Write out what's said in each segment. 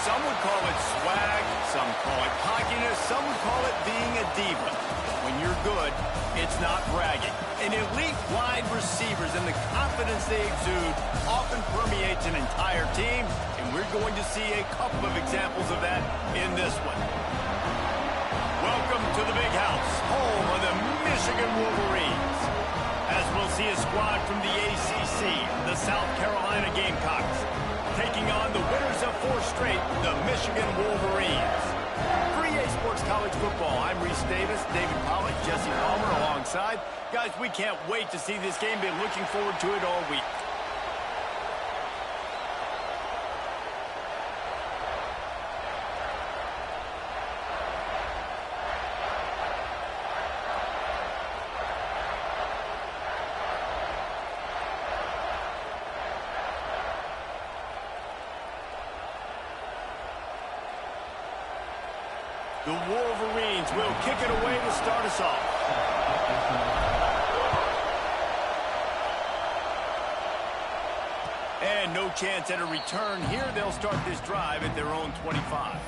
Some would call it swag, some call it cockiness, some would call it being a diva. But when you're good, it's not bragging. An elite wide receivers and the confidence they exude often permeates an entire team, and we're going to see a couple of examples of that in this one. Welcome to the Big House, home of the Michigan Wolverines. As we'll see a squad from the ACC, the South Carolina Gamecocks, taking on the winners of 4 straight, the Michigan Wolverines. For EA Sports College Football, I'm Reese Davis, David Pollack, Jesse Palmer alongside. Guys, we can't wait to see this game. Been looking forward to it all week. The Wolverines will kick it away to start us off. And no chance at a return here. They'll start this drive at their own 25.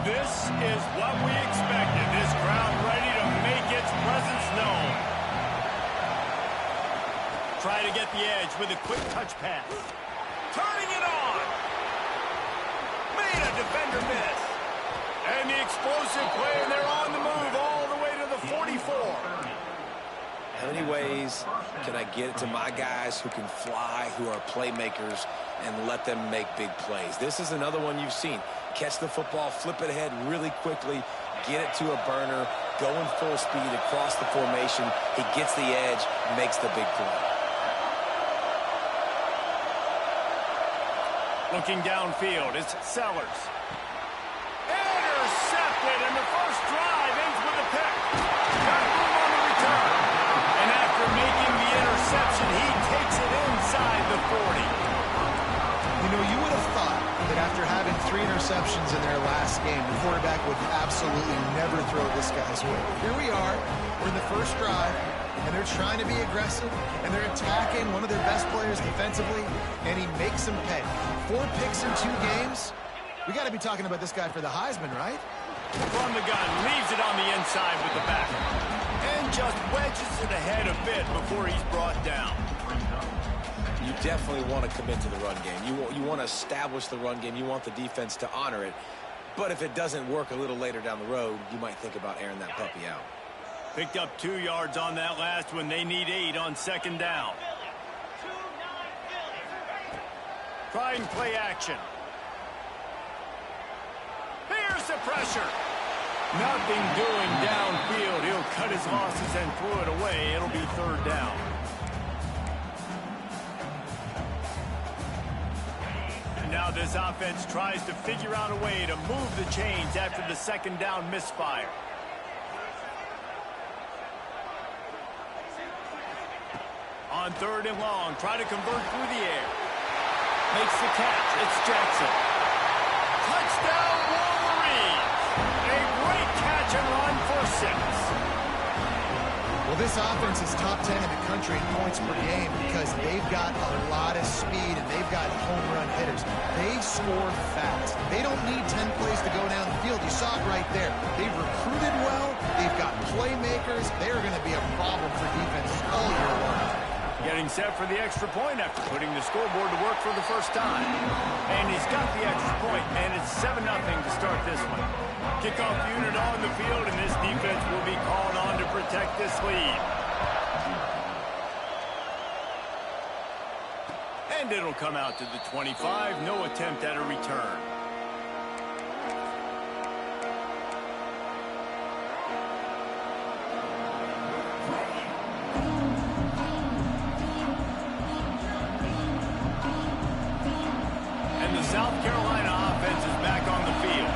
This is what we expected. This crowd ready to make its presence known. Try to get the edge with a quick touch pass. Turning it on. Made a defender miss. And the explosive play, and they're on the move all the way to the 44. How many ways can I get it to my guys who can fly, who are playmakers, and let them make big plays? This is another one you've seen. Catch the football, flip it ahead really quickly, get it to a burner, going full speed across the formation. He gets the edge, makes the big play. Looking downfield, it's Sellers. Intercepted, and the first drive ends with a pick. Got room on the return. And after making the interception, he takes it inside the 40. You know, you would have thought that after having 3 interceptions in their last game, the quarterback would absolutely never throw this guy's way. Here we are, we're in the first drive, and they're trying to be aggressive, and they're attacking one of their best players defensively, and he makes them pay. 4 picks in 2 games. We got to be talking about this guy for the Heisman, right? From the gun, leaves it on the inside with the back. And just wedges it ahead a bit before he's brought down. You definitely want to commit to the run game. You want to establish the run game. You want the defense to honor it. But if it doesn't work a little later down the road, you might think about airing that puppy out. Picked up 2 yards on that last one. They need 8 on second down. Trying play action. Here's the pressure. Nothing doing downfield. He'll cut his losses and throw it away. It'll be 3rd down. And now this offense tries to figure out a way to move the chains after the second down misfire. On 3rd and long, try to convert through the air. Makes the catch. It's Jackson. Touchdown, Wolverines. A great catch and run for 6. Well, this offense is top 10 in the country in points per game because they've got a lot of speed and they've got home run hitters. They score fast. They don't need 10 plays to go down the field. You saw it right there. They've recruited well. They've got playmakers. They're going to be a problem for defenses all year long. Getting set for the extra point after putting the scoreboard to work for the first time. And he's got the extra point, and it's 7-0 to start this one. Kickoff unit on the field, and this defense will be called on to protect this lead. And it'll come out to the 25. No attempt at a return. South Carolina offense is back on the field.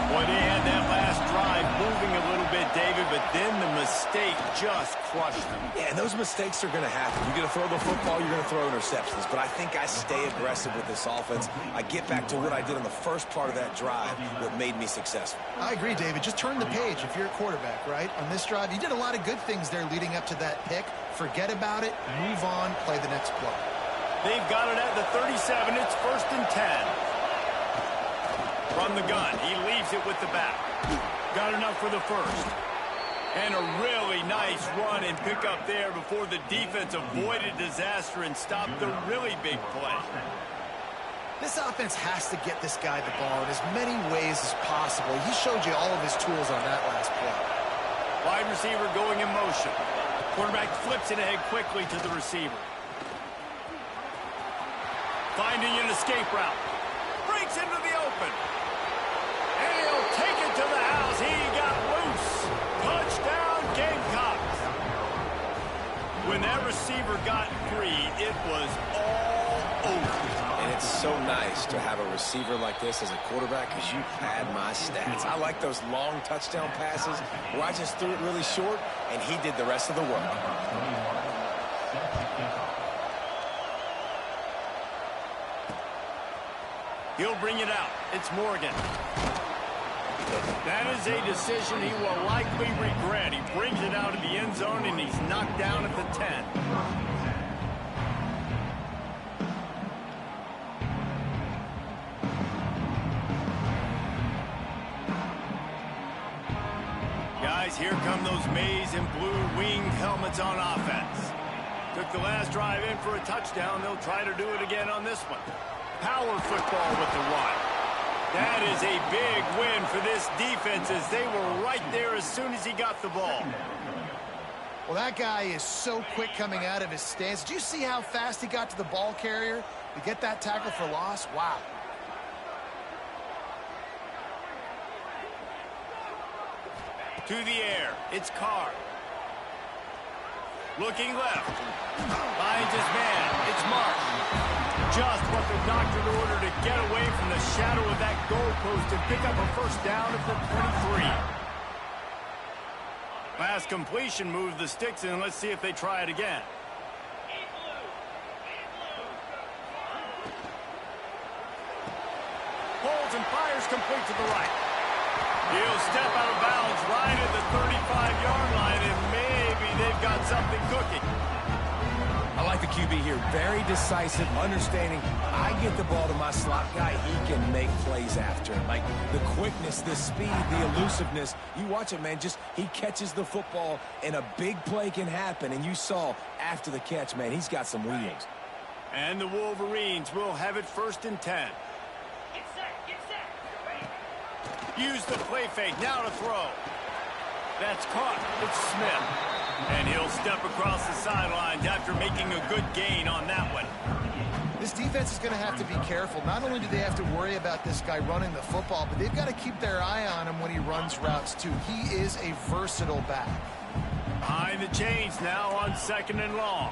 Boy, they had that last drive moving a little bit, David, but then the mistake just crushed them. Yeah, and those mistakes are going to happen. You're going to throw the football, you're going to throw interceptions. But I think I stay aggressive with this offense. I get back to what I did on the first part of that drive, what made me successful. I agree, David. Just turn the page if you're a quarterback, right? On this drive, you did a lot of good things there leading up to that pick. Forget about it, move on, play the next play. They've got it at the 37. It's 1st and 10. From the gun, he leaves it with the back. Got enough for the first. And a really nice run and pick up there before the defense avoided disaster and stopped the really big play. This offense has to get this guy the ball in as many ways as possible. He showed you all of his tools on that last play. Wide receiver going in motion. Quarterback flips it ahead quickly to the receiver. Finding an escape route. Breaks into the open. And he'll take it to the house. He got loose. Touchdown, Gamecocks. When that receiver got free, it was all over. And it's so nice to have a receiver like this as a quarterback because you pad my stats. I like those long touchdown passes where I just threw it really short and he did the rest of the work. He'll bring it out. It's Morgan. That is a decision he will likely regret. He brings it out of the end zone, and he's knocked down at the 10. Guys, here come those maize and blue winged helmets on offense. Took the last drive in for a touchdown. They'll try to do it again on this one. Power football with the one. That is a big win for this defense as they were right there as soon as he got the ball. Well, that guy is so quick coming out of his stance. Did you see how fast he got to the ball carrier to get that tackle for loss? Wow. To the air. It's Carr. Looking left. Finds his man. It's Marsh. Just what the doctor ordered to get away from the shadow of that goalpost and pick up a first down at the 23. Last completion moved the sticks in. Let's see if they try it again. Holds and fires complete to the right. He'll step out of bounds right at the 35-yard line, and maybe they've got something cooking. I like the QB here. Very decisive, understanding I get the ball to my slot guy, he can make plays after. Like the quickness, the speed, the elusiveness. You watch it, man. Just he catches the football, and a big play can happen. And you saw after the catch, man, he's got some wheels. And the Wolverines will have it 1st and 10. Use the play fake. Now to throw. That's caught. It's Smith. And he'll step across the sidelines after making a good gain on that one. This defense is going to have to be careful. Not only do they have to worry about this guy running the football, but they've got to keep their eye on him when he runs routes too. He is a versatile back. Behind the chains now on 2nd and long.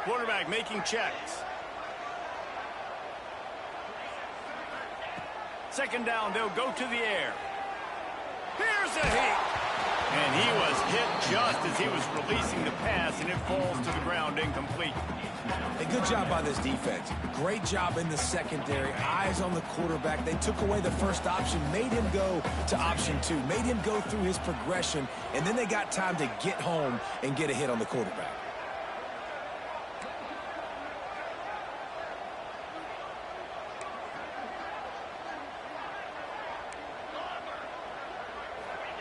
Quarterback making checks. 2nd down, they'll go to the air. Here's a hit. And he was hit just as he was releasing the pass, and it falls to the ground incomplete. A good job by this defense. Great job in the secondary. Eyes on the quarterback. They took away the first option, made him go to option 2, made him go through his progression, and then they got time to get home and get a hit on the quarterback.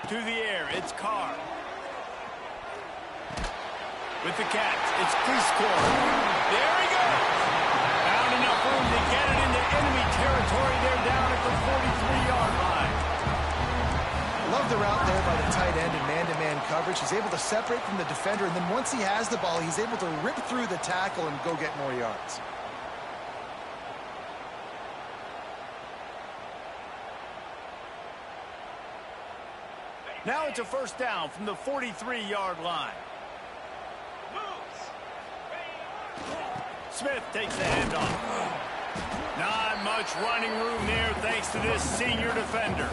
To the air, it's Carr. With the catch, it's Prescore. There he goes. Found enough room to get it into enemy territory. They're down at the 43-yard line. Love the route there by the tight end in man-to-man coverage. He's able to separate from the defender, and then once he has the ball, he's able to rip through the tackle and go get more yards. Now it's a first down from the 43-yard line. Smith takes the handoff. Not much running room there thanks to this senior defender.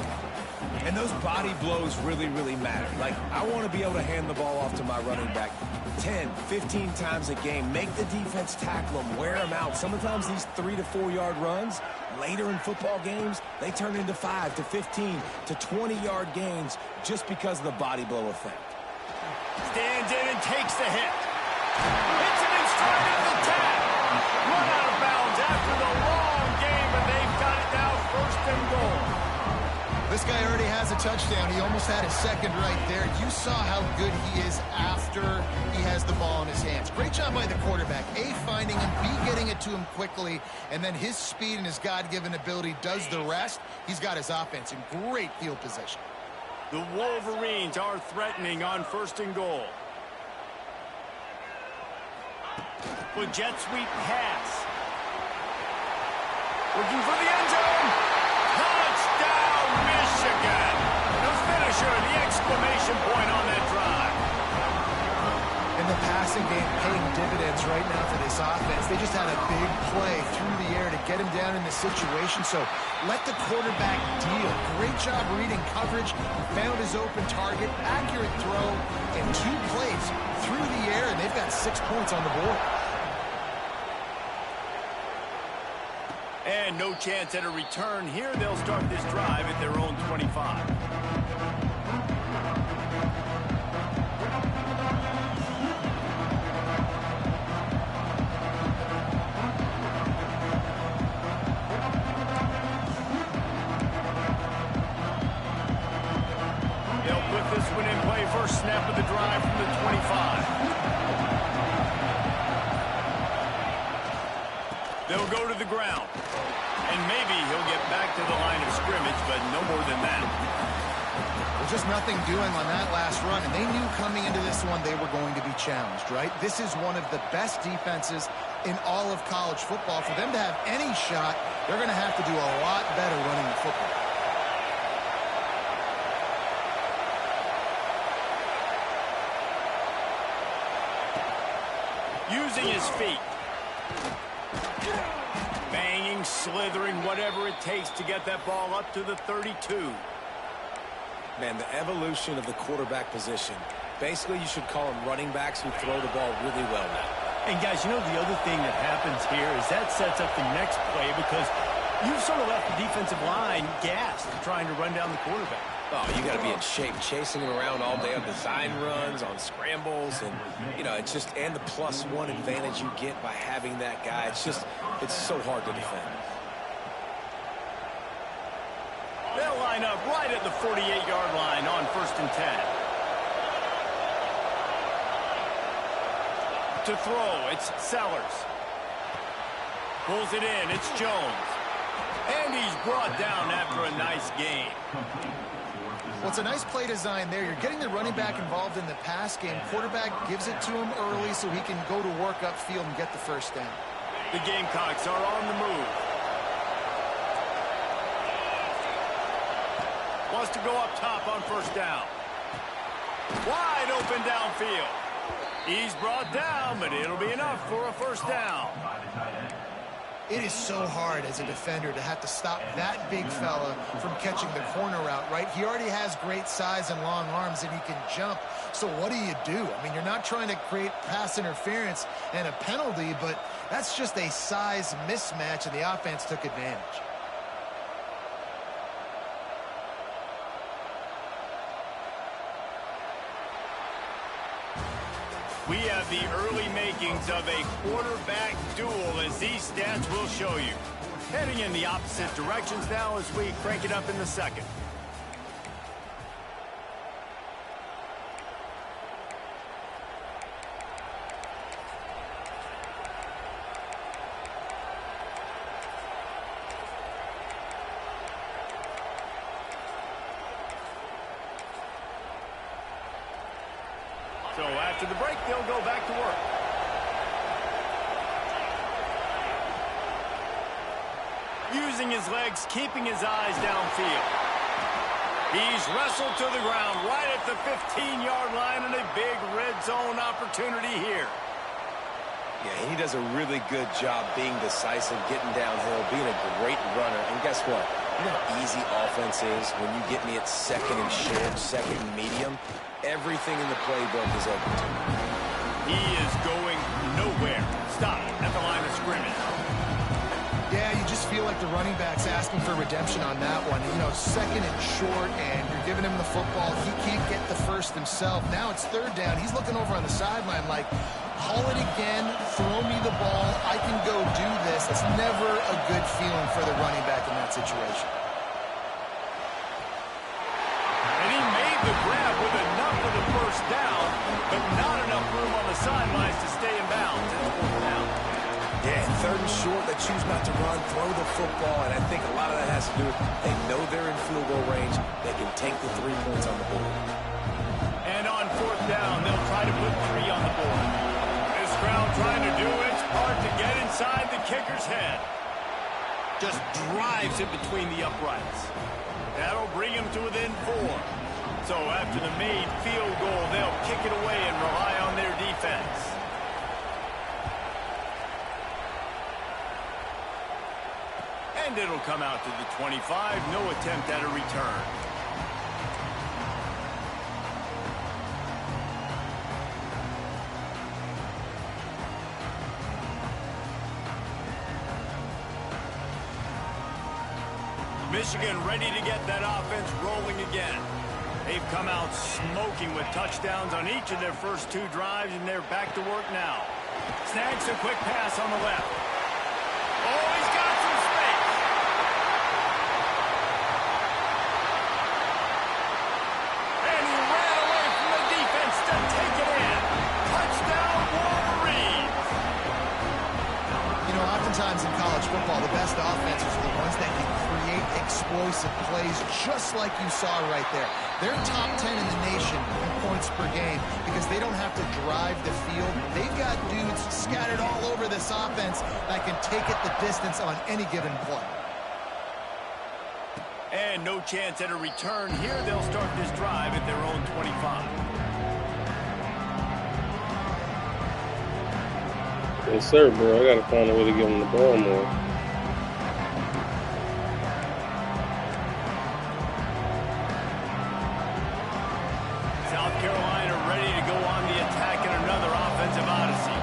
And those body blows really, really matter. Like, I want to be able to hand the ball off to my running back 10, 15 times a game. Make the defense tackle them, wear them out. Sometimes these 3 to 4 yard runs, later in football games, they turn into 5 to 15 to 20 yard gains just because of the body blow effect. Stands in and takes the hit. Hits it in stride at the 10. Run out of bounds after the long game, and they've got it now 1st and goal. This guy already has a touchdown. He almost had his second right there. You saw how good he is after he has the ball in his hands. Great job by the quarterback. A, finding him, B, getting it to him quickly, and then his speed and his God-given ability does the rest. He's got his offense in great field position. The Wolverines are threatening on 1st and goal. With jet sweep pass. Looking for the end zone. Touchdown, Michigan. The finisher, the exclamation point on that drive. And the passing game paying dividends right now for this offense. They just had a big play through the air to get him down in this situation. So let the quarterback deal. Great job reading coverage. Found his open target. Accurate throw. And 2 plays through the air, and they've got 6 points on the board. And no chance at a return here. They'll start this drive at their own 25. They'll put this one in play. First snap of the drive from the 25. They'll go to the ground. And maybe he'll get back to the line of scrimmage, but no more than that. There's just nothing doing on that last run, and they knew coming into this one they were going to be challenged, right? This is one of the best defenses in all of college football. For them to have any shot, they're going to have to do a lot better running the football. Using his feet. Banging, slithering, whatever it takes to get that ball up to the 32. Man, the evolution of the quarterback position. Basically, you should call them running backs who throw the ball really well now. And guys, you know the other thing that happens here is that sets up the next play because you've sort of left the defensive line gassed trying to run down the quarterback. Oh, you got to be in shape, chasing him around all day on design runs, on scrambles, and, you know, it's just, and the +1 advantage you get by having that guy. It's just, it's so hard to defend. They'll line up right at the 48-yard line on 1st and 10. To throw, it's Sellers. Pulls it in, it's Jones. And he's brought down after a nice game. Well, it's a nice play design there. You're getting the running back involved in the pass game. Quarterback gives it to him early so he can go to work upfield and get the first down. The Gamecocks are on the move. Wants to go up top on 1st down. Wide open downfield. He's brought down, but it'll be enough for a 1st down. It is so hard as a defender to have to stop that big fella from catching the corner route, right? He already has great size and long arms, and he can jump. So what do? I mean, you're not trying to create pass interference and a penalty, but that's just a size mismatch, and the offense took advantage. We have the early makings of a quarterback duel, as these stats will show you. Heading in the opposite directions now as we crank it up in the 2nd. So after the break, they'll go back to work. Using his legs, keeping his eyes downfield. He's wrestled to the ground right at the 15-yard line, and a big red zone opportunity here. Yeah, he does a really good job being decisive, getting downhill, being a great runner. And guess what? You know how easy offense is when you get me at second and short, second and medium? Everything in the playbook is open to me. He is going nowhere. Stop at the line of scrimmage. Yeah, you just feel like the running back's asking for redemption on that one. You know, second and short, and you're giving him the football. He can't get the first himself. Now it's third down. He's looking over on the sideline like, haul it again, throw me the ball, I can go do this. It's never a good feeling for the running back in that situation. And he made the grab with enough for the first down, but not enough room on the sidelines to stay in bounds. It's fourth down. Yeah, third and short, they choose not to run, throw the football, and I think a lot of that has to do with they know they're in field goal range. They can take the 3 points on the board. And on fourth down, they'll try to put 3 on the board. This crowd trying to do its part to get inside the kicker's head. Just drives it between the uprights. That'll bring him to within 4. So after the made field goal, they'll kick it away and rely on their defense. And it'll come out to the 25. No attempt at a return. Michigan ready to get that offense rolling again. They've come out smoking with touchdowns on each of their first 2 drives, and they're back to work now. Snags a quick pass on the left. Oh, he's got some space. And he ran away from the defense to take it in. Touchdown, Wolverines. You know, oftentimes in college football, the best offenses are the ones that can create explosive plays just like you saw right there. They're top 10 in the nation in points per game because they don't have to drive the field. They've got dudes scattered all over this offense that can take it the distance on any given play. And no chance at a return here. They'll start this drive at their own 25. Yes, sir, bro. I got to find a way to give him the ball more. South Carolina ready to go on the attack in another offensive odyssey.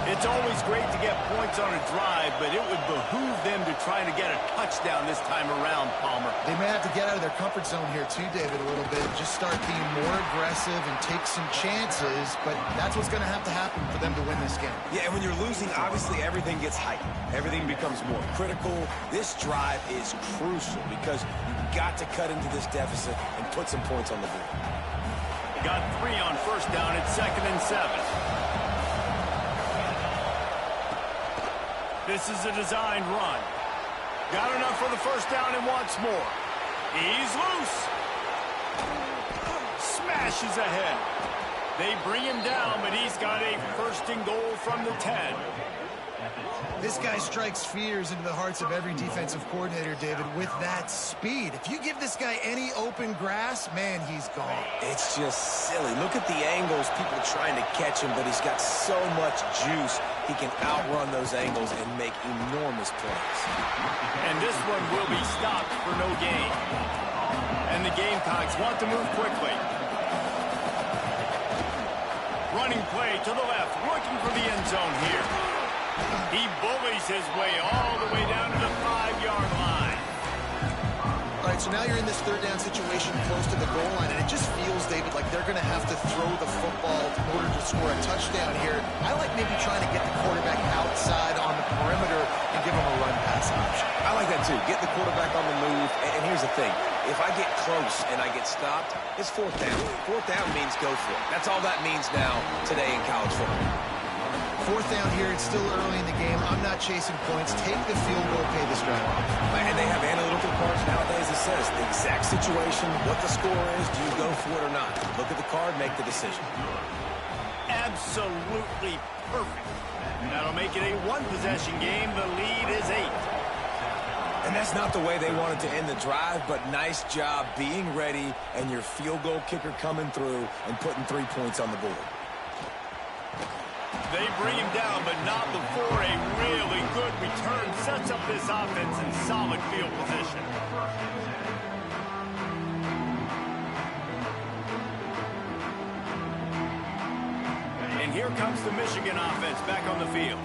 It's always great to get points on a drive, but it would behoove them to try to get a touchdown this time around, Palmer. They may have to get out of their comfort zone here too, David, a little bit. Just start being more aggressive and take some chances, but that's what's going to have to happen for them to win this game. Yeah, and when you're losing, obviously everything gets heightened. Everything becomes more critical. This drive is crucial because you've got to cut into this deficit and put some points on the board. Got 3 on first down at 2nd and 7. This is a designed run. Got enough for the first down and wants more. He's loose. Smashes ahead. They bring him down, but he's got a first and goal from the 10. This guy strikes fears into the hearts of every defensive coordinator, David, with that speed. If you give this guy any open grass, man, he's gone. It's just silly. Look at the angles, people trying to catch him, but he's got so much juice. He can outrun those angles and make enormous plays. And this one will be stopped for no gain. And the Gamecocks want to move quickly. Running play to the left, looking for the end zone here. He bullies his way all the way down to the 5-yard line. All right, so now you're in this third down situation close to the goal line, and it just feels, David, like they're going to have to throw the football in order to score a touchdown here. I like maybe trying to get the quarterback outside on the perimeter and give him a run-pass option. I like that, too. Get the quarterback on the move. And here's the thing. If I get close and I get stopped, it's fourth down. Fourth down means go for it. That's all that means now today in college football. Fourth down here, it's still early in the game. I'm not chasing points. Take the field goal, pay this drive off. And they have analytical cards nowadays that says the exact situation, what the score is, do you go for it or not? Look at the card, make the decision. Absolutely perfect. That'll make it a one-possession game. The lead is 8. And that's not the way they wanted to end the drive, but nice job being ready and your field goal kicker coming through and putting 3 points on the board. They bring him down, but not before a really good return sets up this offense in solid field position. And here comes the Michigan offense back on the field.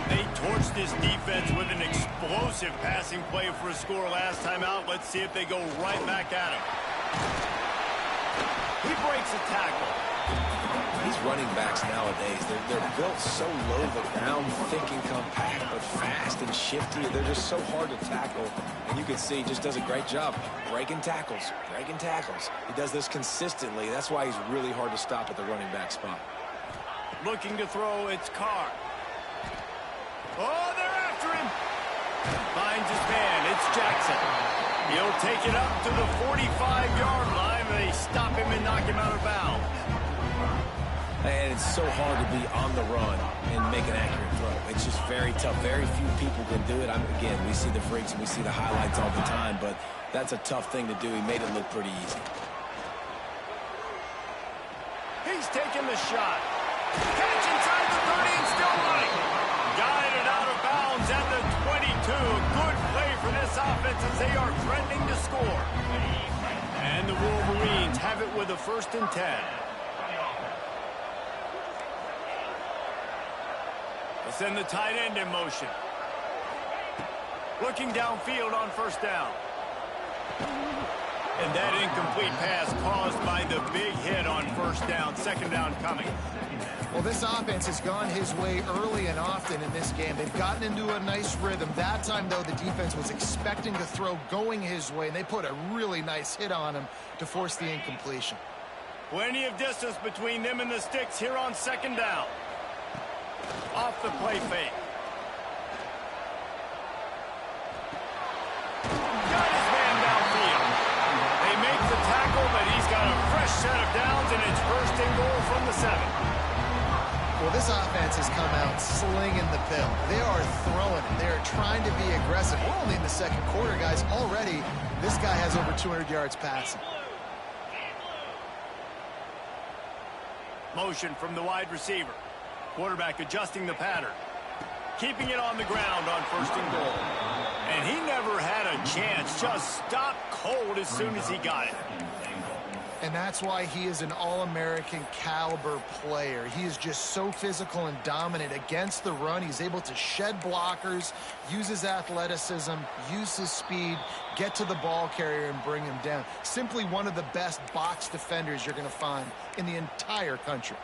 They torched this defense with an explosive passing play for a score last time out. Let's see if they go right back at him. He breaks a tackle. These running backs nowadays, they're built so low to the ground, thick and compact, but fast and shifty. They're just so hard to tackle. And you can see he just does a great job breaking tackles, breaking tackles. He does this consistently. That's why he's really hard to stop at the running back spot. Looking to throw, it's Carr. Oh, they're after him. Finds his man. It's Jackson. He'll take it up to the 45-yard line. They stop him and knock him out of bounds. And it's so hard to be on the run and make an accurate throw. It's just very tough. Very few people can do it. Again, we see the freaks and we see the highlights all the time, but that's a tough thing to do. He made it look pretty easy. He's taking the shot. Catch inside the 30 and still running. Guided out of bounds at the 22. Good play for this offense as they are threatening to score. And the Wolverines have it with a 1st and 10. They send the tight end in motion. Looking downfield on 1st down. And that incomplete pass caused by the big hit on 1st down. 2nd down coming. Well, this offense has gone his way early and often in this game. They've gotten into a nice rhythm. That time, though, the defense was expecting to throw going his way, and they put a really nice hit on him to force the incompletion. Plenty of distance between them and the sticks here on 2nd down. Off the play fake. Got his man downfield. They make the tackle, but he's got a fresh set of downs, and it's 1st and goal from the 7. Well, this offense has come out slinging the pill. They are throwing it. They are trying to be aggressive. We're only in the 2nd quarter, guys. Already, this guy has over 200 yards passing. Motion from the wide receiver. Quarterback adjusting the pattern. Keeping it on the ground on 1st and goal. And he never had a chance. Just stopped cold as soon as he got it. And that's why he is an all-American caliber player. He is just so physical and dominant against the run. He's able to shed blockers, use his athleticism, use his speed, get to the ball carrier and bring him down. Simply one of the best box defenders you're going to find in the entire country.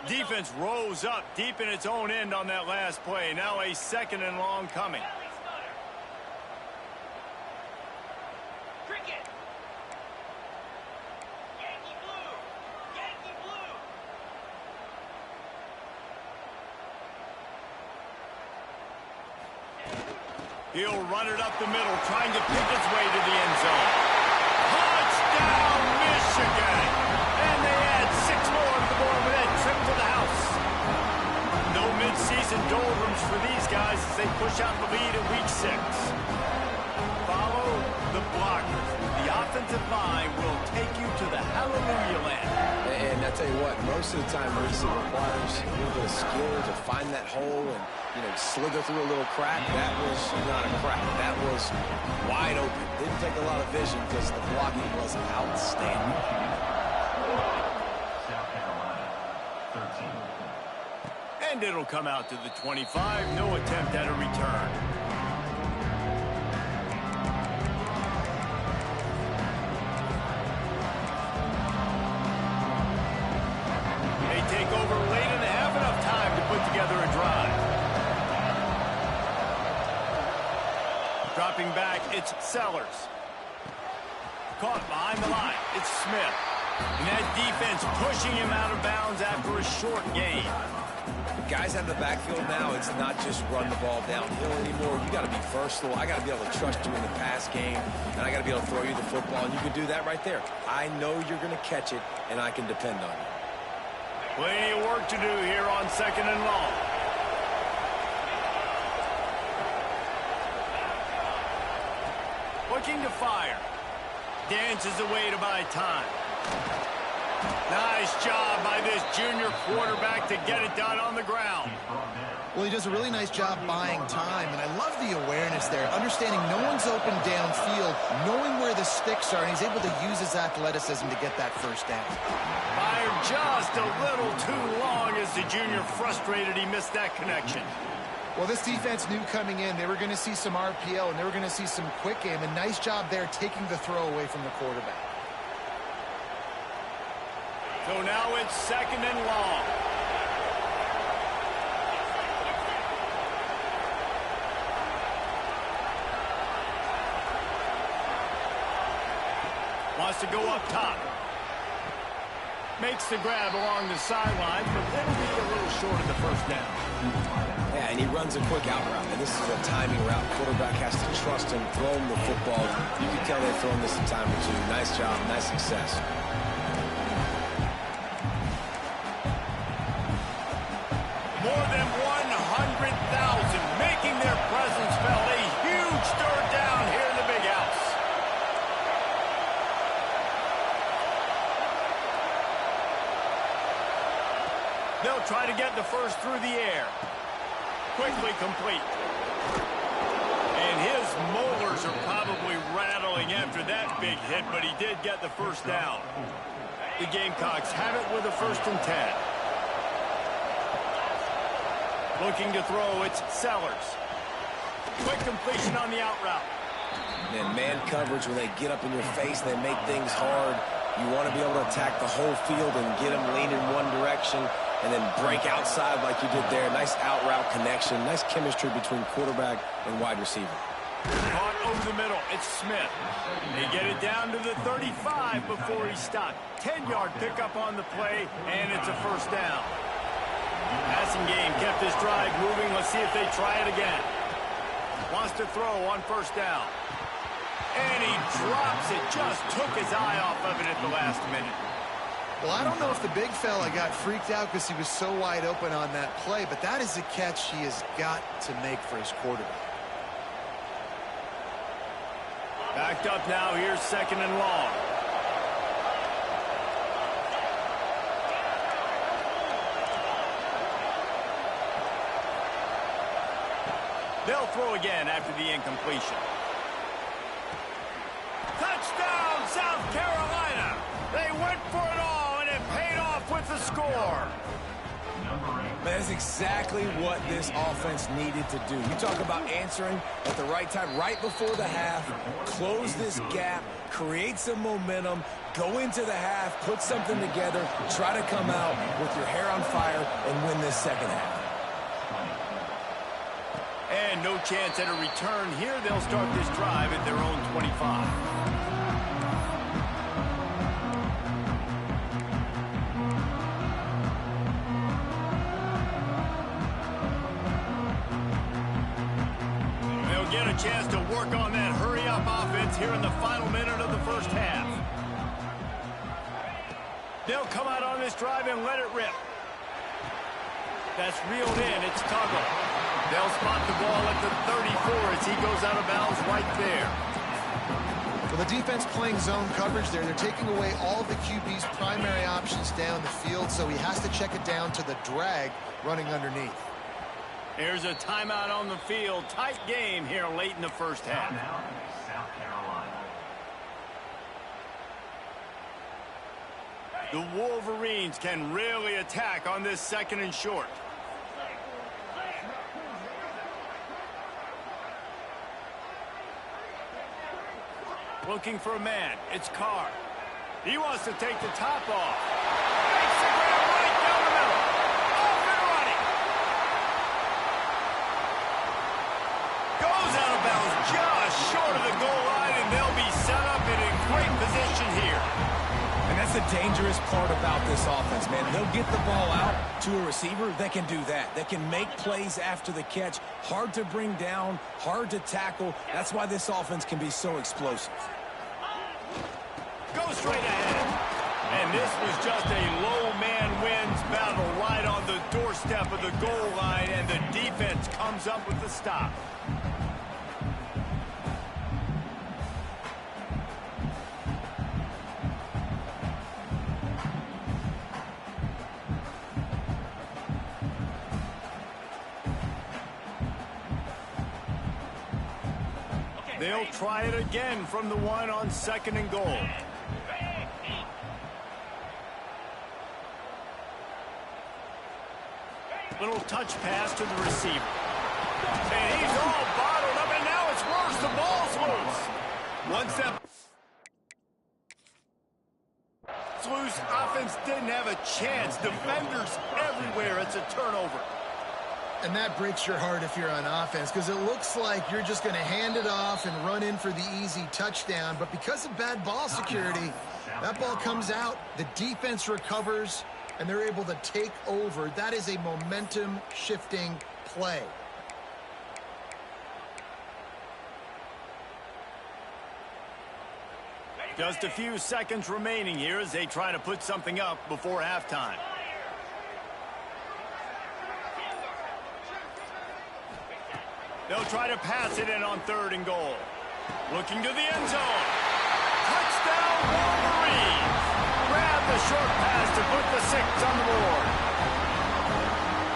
Defense rose up deep in its own end on that last play. Now a 2nd and long coming. He'll run it up the middle, trying to pick its way to the end zone. Touchdown, Michigan! And they add 6 more to the board with that trip to the house. No mid-season doldrums for these guys as they push out the lead in week 6. Follow the blockers. The offensive line will take you to the hallelujah land. And I tell you what, most of the time, Reese, it requires a little bit of skill to find that hole and, slither through a little crack. That was not a crack. That was wide open. Didn't take a lot of vision because the blocking was outstanding. And it'll come out to the 25. No attempt at a return. They take over late and have enough time to put together a drive. Dropping back, it's Sellers. Caught behind the line. It's Smith. And that defense pushing him out of bounds after a short gain. Guys out of the backfield now, it's not just run the ball downhill anymore. You got to be versatile. I got to be able to trust you in the pass game, and I got to be able to throw you the football, and you can do that right there. I know you're going to catch it, and I can depend on you. Plenty of work to do here on 2nd and long. looking to fire. Dances away to buy time. Nice job by this junior quarterback to get it done on the ground. Well, he does a really nice job buying time, and I love the awareness there, understanding no one's open downfield, knowing where the sticks are, and he's able to use his athleticism to get that first down. Fired just a little too long as the junior frustrated he missed that connection. Well, this defense knew coming in they were going to see some RPO, and they were going to see some quick game, and nice job there taking the throw away from the quarterback. So now it's 2nd and long. Wants to go up top. Makes the grab along the sidelines, but it'll be a little short of the first down. Yeah, and he runs a quick out route, and this is a timing route. Quarterback has to trust him, throw him the football. You can tell they've thrown this a time or two. Nice job, nice success. More than 100,000 making their presence felt. A huge third down here in the big house. They'll try to get the first through the air. Quickly complete. And his molars are probably rattling after that big hit, but he did get the first down. The Gamecocks have it with a 1st and 10. Looking to throw, it's Sellers. Quick completion on the out route. And man coverage, when they get up in your face, they make things hard. You want to be able to attack the whole field and get them lean in one direction and then break outside like you did there. Nice out route connection. Nice chemistry between quarterback and wide receiver. Caught over the middle. It's Smith. They get it down to the 35 before he stopped. 10-yard pickup on the play, and it's a 1st down. Passing game kept this drive moving. Let's see if they try it again. Wants to throw on 1st down. And he drops it. Just took his eye off of it at the last minute. Well, I don't know if the big fella got freaked out because he was so wide open on that play, but that is a catch he has got to make for his quarterback. Backed up now. Here's 2nd and long. They'll throw again after the incompletion. Touchdown, South Carolina! They went for it all, and it paid off with the score. That's exactly what this offense needed to do. You talk about answering at the right time, right before the half, close this gap, create some momentum, go into the half, put something together, try to come out with your hair on fire and win this 2nd half. And no chance at a return here. They'll start this drive at their own 25. They'll get a chance to work on that hurry-up offense here in the final minute of the 1st half. They'll come out on this drive and let it rip. That's reeled in. It's Tuggle. They'll spot the ball at the 34 as he goes out of bounds right there. Well, the defense playing zone coverage there. They're taking away all of the QB's primary options down the field, so he has to check it down to the drag running underneath. There's a timeout on the field. Tight game here late in the 1st half. South Carolina. The Wolverines can really attack on this 2nd and short. Looking for a man. It's Carr. He wants to take the top off. Makes the grab right down the middle. Off and running. Goes out of bounds just short of the goal line, and they'll be set up in a great position here. And that's the dangerous part about this offense, man. They'll get the ball out to a receiver. They can do that. They can make plays after the catch. Hard to bring down, hard to tackle. That's why this offense can be so explosive. Go straight ahead. And this was just a low man wins battle right on the doorstep of the goal line, and the defense comes up with the stop. They'll try it again from the 1 on 2nd and goal. Little touch pass to the receiver. And he's all bottled up, and now it's worse. The ball's loose. One step loose. Offense didn't have a chance. Defenders everywhere. It's a turnover. And that breaks your heart if you're on offense, because it looks like you're just going to hand it off and run in for the easy touchdown. But because of bad ball security, that ball comes out, the defense recovers, and they're able to take over. That is a momentum-shifting play. Just a few seconds remaining here as they try to put something up before halftime. They'll try to pass it in on 3rd and goal. Looking to the end zone. Touchdown, Wolverines! Grab the short pass to put the 6 on the board.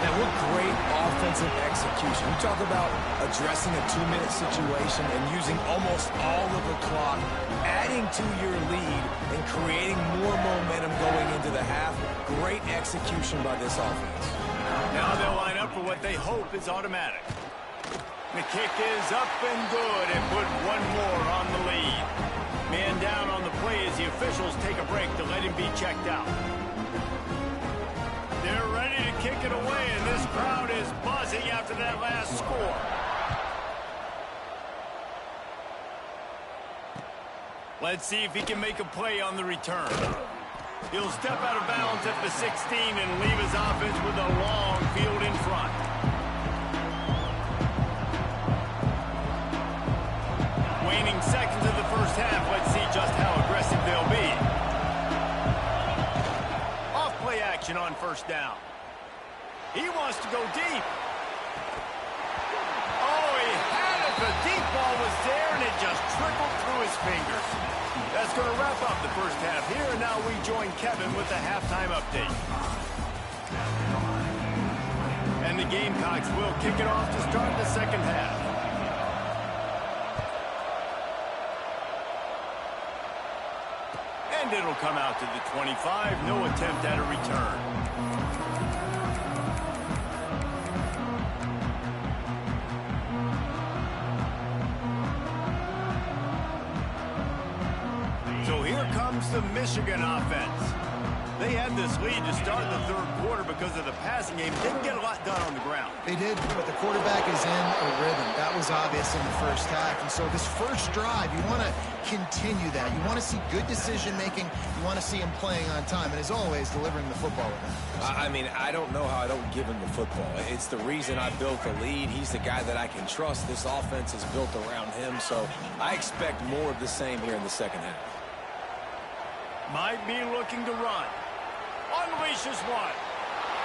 Man, what great offensive execution. You talk about addressing a 2-minute situation and using almost all of the clock, adding to your lead and creating more momentum going into the half. Great execution by this offense. Now they'll line up for what they hope is automatic. The kick is up and good, and put one more on the lead. Man down on the play as the officials take a break to let him be checked out. They're ready to kick it away, and this crowd is buzzing after that last score. Let's see if he can make a play on the return. He'll step out of bounds at the 16 and leave his offense with a long field in front. Waning seconds of the first half. Let's see just how aggressive they'll be. Off play action on 1st down. He wants to go deep. Oh, he had it. The deep ball was there, and it just trickled through his fingers. That's going to wrap up the first half here, and now we join Kevin with the halftime update. And the Gamecocks will kick it off to start the second half. And it'll come out to the 25. No attempt at a return. So here comes the Michigan offense. They had this lead to start the 3rd quarter because of the passing game. Didn't get a lot done on the ground. They did, but the quarterback is in a rhythm. That was obvious in the first half. And so this first drive, you want to continue that. You want to see good decision-making. You want to see him playing on time. And as always, delivering the football with him. I mean, I don't know how I don't give him the football. It's the reason I built the lead. He's the guy that I can trust. This offense is built around him. So I expect more of the same here in the second half. Might be looking to run. Unleashes one.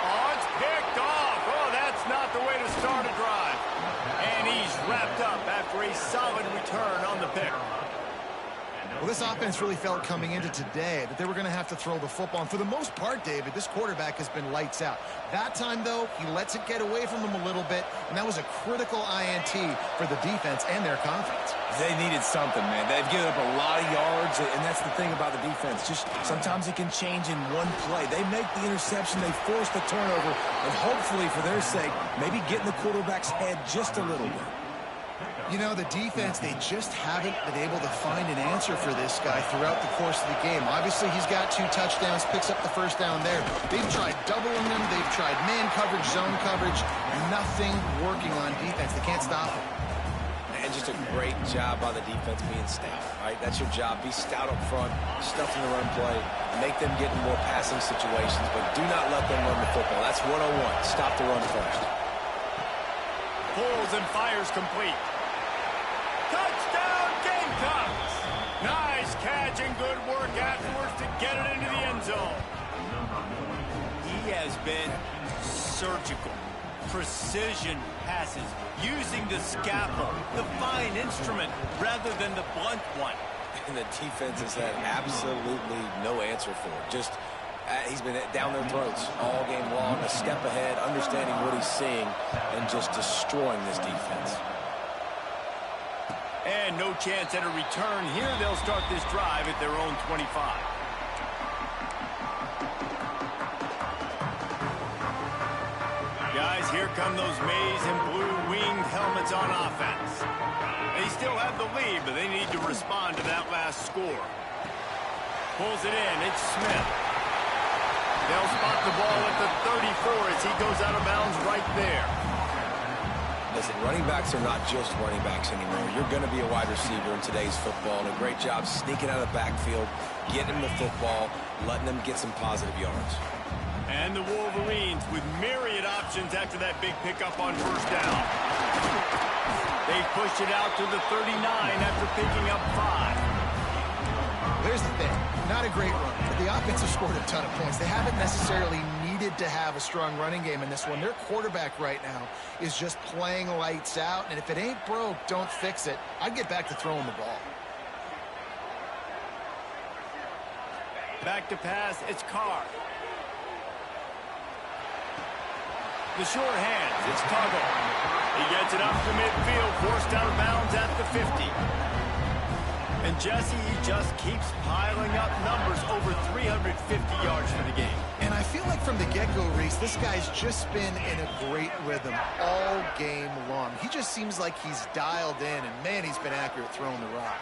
Oh, it's picked off. Oh, that's not the way to start a drive. And he's wrapped up after a solid return on the pick. Well, this offense really felt coming into today that they were going to have to throw the football. And for the most part, David, this quarterback has been lights out. That time, though, he lets it get away from him a little bit, and that was a critical INT for the defense and their confidence. They needed something, man. They've given up a lot of yards, and that's the thing about the defense. Just sometimes it can change in one play. They make the interception, they force the turnover, and hopefully, for their sake, maybe get in the quarterback's head just a little bit. You know, the defense, they just haven't been able to find an answer for this guy throughout the course of the game. Obviously, he's got 2 touchdowns, picks up the first down there. They've tried doubling him. They've tried man coverage, zone coverage. Nothing working on defense. They can't stop him. And just a great job by the defense being stout, right? That's your job. Be stout up front, stuff in the run play, make them get in more passing situations, but do not let them run the football. That's 101. Stop the run first. Pulls and fires complete. Touchdown, Gamecocks! Nice catch and good work afterwards to get it into the end zone. He has been surgical. Precision passes, using the scalpel, the fine instrument, rather than the blunt one. And the defense has had absolutely no answer for it. Just, he's been down their throats all game long, a step ahead, understanding what he's seeing, and just destroying this defense. And no chance at a return here. They'll start this drive at their own 25. Guys, here come those maize and blue winged helmets on offense. They still have the lead, but they need to respond to that last score. Pulls it in. It's Smith. They'll spot the ball at the 34 as he goes out of bounds right there. Listen, running backs are not just running backs anymore. You're going to be a wide receiver in today's football, and a great job sneaking out of the backfield, getting them the football, letting them get some positive yards. And the Wolverines with myriad options after that big pickup on first down. They pushed it out to the 39 after picking up 5. Here's the thing. Not a great run, but the offense has scored a ton of points. They haven't necessarily needed to have a strong running game in this one. Their quarterback right now is just playing lights out, and if it ain't broke, don't fix it. I'd get back to throwing the ball. Back to pass, it's Carr. The short hands, it's Tuggle. He gets it up to midfield, forced out of bounds at the 50. And Jesse, he just keeps piling up numbers, over 350 yards for the game. And I feel like from the get-go, Reese, this guy's just been in a great rhythm all game long. He just seems like he's dialed in, and man, he's been accurate throwing the rock.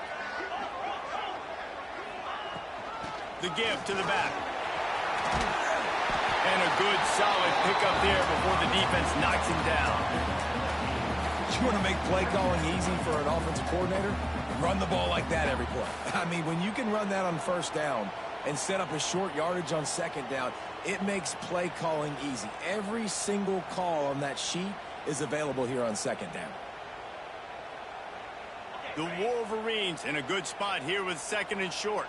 The give to the back. And a good, solid pickup there before the defense knocks him down. You want to make play calling easy for an offensive coordinator? Run the ball like that every play. I mean, when you can run that on first down and set up a short yardage on second down, it makes play calling easy. Every single call on that sheet is available here on second down. The Wolverines in a good spot here with second and short.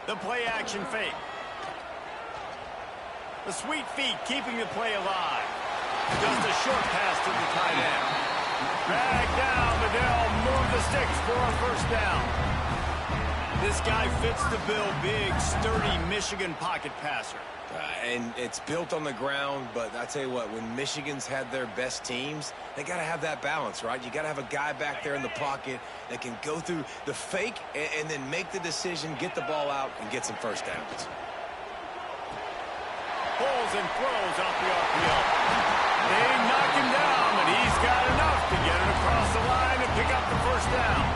The play action fake. The sweet feet keeping the play alive. Just a short pass to the tight end. Drag down, but they'll move the sticks for a first down. This guy fits the bill, big, sturdy Michigan pocket passer. And it's built on the ground, but I tell you what, when Michigan's had their best teams, they got to have that balance, right? You got to have a guy back there in the pocket that can go through the fake and then make the decision, get the ball out, and get some first downs. Pulls and throws off the RPO. They knock him down, but he's got enough to get it across the line and pick up the first down.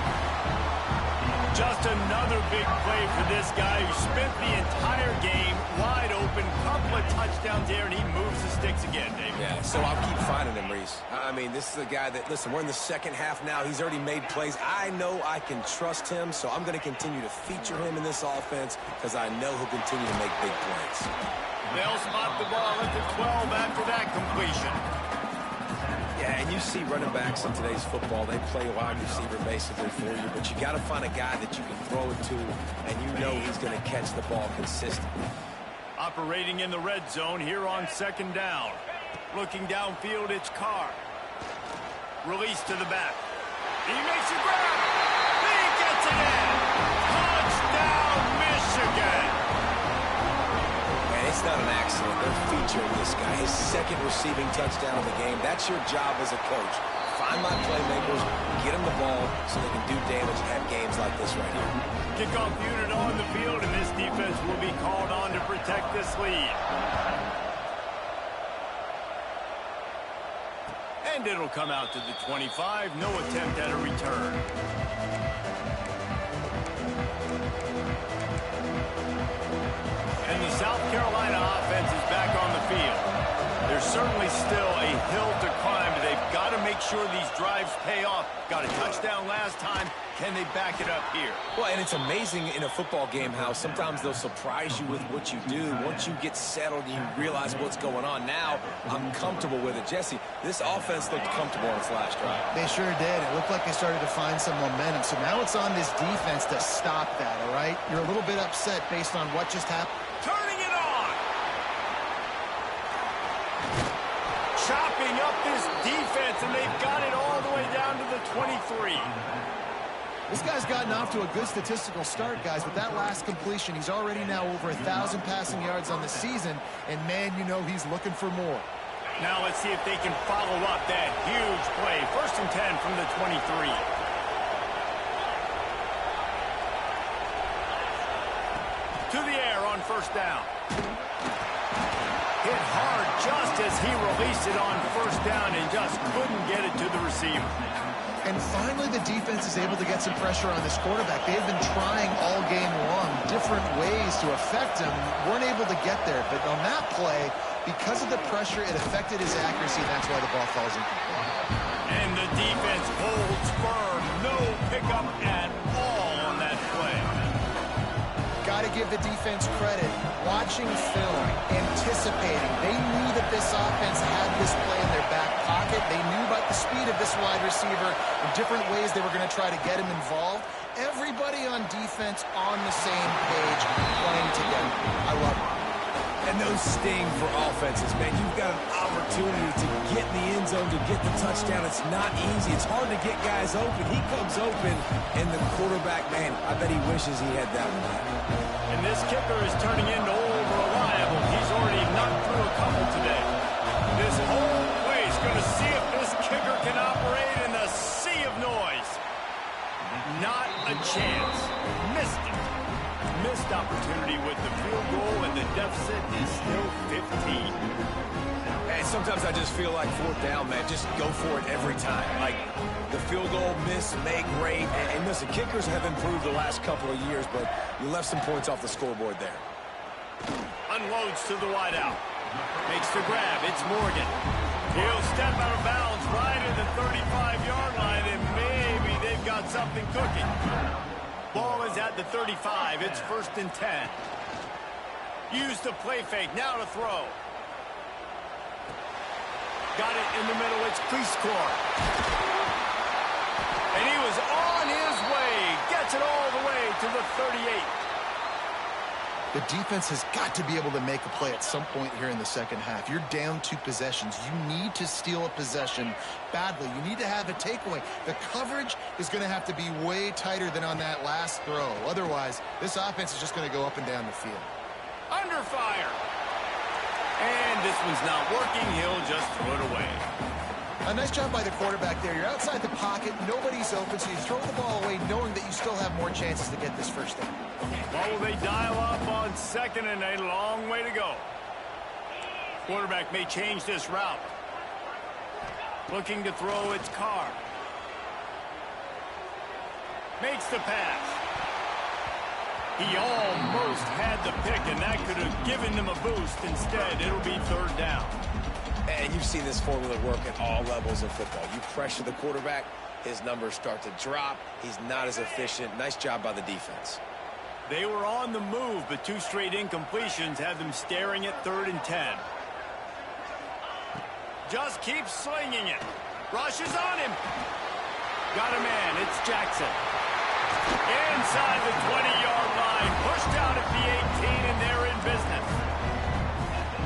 Just another big play for this guy who spent the entire game wide open. Couple of touchdowns there, and he moves the sticks again, David. Yeah, so I'll keep finding him, Reese. I mean, this is a guy that, listen, we're in the second half now. He's already made plays. I know I can trust him, so I'm going to continue to feature him in this offense because I know he'll continue to make big plays. They'll spot the ball at the 12 after that completion. Yeah, and you see running backs in today's football, they play wide receiver basically for you, but you got to find a guy that you can throw it to, and you know he's going to catch the ball consistently. Operating in the red zone here on second down. Looking downfield, it's Carr. Release to the back. He makes a grab. He gets it in. Touchdown, Michigan. It's not an accident. They're featuring this guy. His second receiving touchdown of the game. That's your job as a coach. Find my playmakers, get them the ball so they can do damage and have games like this right here. Kickoff unit on the field, and this defense will be called on to protect this lead. And it'll come out to the 25. No attempt at a return. And the South Carolina offense is back on the field. There's certainly still a hill to climb, but they've got to make sure these drives pay off. Got a touchdown last time. Can they back it up here? Well, and it's amazing in a football game how sometimes they'll surprise you with what you do. Once you get settled, you realize what's going on. Now, I'm comfortable with it. Jesse, this offense looked comfortable on its last drive. They sure did. It looked like they started to find some momentum. So now it's on this defense to stop that, all right? You're a little bit upset based on what just happened. Turning it on. Chopping up this defense, and they've got it all the way down to the 23. This guy's gotten off to a good statistical start, guys. With that last completion, he's already now over 1,000 passing yards on the season, and man, you know he's looking for more. Now let's see if they can follow up that huge play. 1st and 10 from the 23. To the air on 1st down. Hit hard just as he released it on 1st down and just couldn't get it to the receiver. And finally, the defense is able to get some pressure on this quarterback. They've been trying all game long different ways to affect him. Weren't able to get there. But on that play, because of the pressure, it affected his accuracy, and that's why the ball falls incomplete. And the defense holds firm. No pickup at all on that play. Got to give the defense credit. Watching film, anticipating. They knew that this offense had this play in their back pocket. They knew about the speed of this wide receiver and different ways they were going to try to get him involved. Everybody on defense on the same page, playing together. I love it. And those sting for offenses, man. You've got an opportunity to get in the end zone, to get the touchdown. It's not easy. It's hard to get guys open. He comes open, and the quarterback, man, I bet he wishes he had that one. And this kicker is turning into old reliable. He's already knocked through a couple today. This whole place going to see if this kicker can operate in the sea of noise. Not a chance. Missed it. Missed opportunity with the field goal, and the deficit is still 15. And sometimes I just feel like 4th down, man. Just go for it every time. Like the field goal, miss, make, great. And listen, kickers have improved the last couple of years, but you left some points off the scoreboard there. Unloads to the wideout. Makes the grab. It's Morgan. He'll step out of bounds right at the 35-yard line, and maybe they've got something cooking. Ball is at the 35. It's 1st and 10. Use the play fake. Now to throw. Got it in the middle. It's Cleescore. And he was on his way. Gets it all the way to the 38. The defense has got to be able to make a play at some point here in the second half. You're down 2 possessions. You need to steal a possession badly. You need to have a takeaway. The coverage is going to have to be way tighter than on that last throw. Otherwise, this offense is just going to go up and down the field. Under fire. And this one's not working. He'll just throw it away. A nice job by the quarterback there. You're outside the pocket. Nobody's open, so you throw the ball away knowing that you still have more chances to get this 1st down. What will they dial up on 2nd and a long way to go? Quarterback may change this route. Looking to throw, it's Carr. Makes the pass. He almost had the pick, and that could have given him a boost. Instead, it'll be 3rd down. And you've seen this formula work at all levels of football. You pressure the quarterback, his numbers start to drop. He's not as efficient. Nice job by the defense. They were on the move, but 2 straight incompletions have them staring at 3rd and 10. Just keeps slinging it. Rushes on him. Got a man. It's Jackson. Inside the 20-yard line. Pushed out at the 18, and they're in business.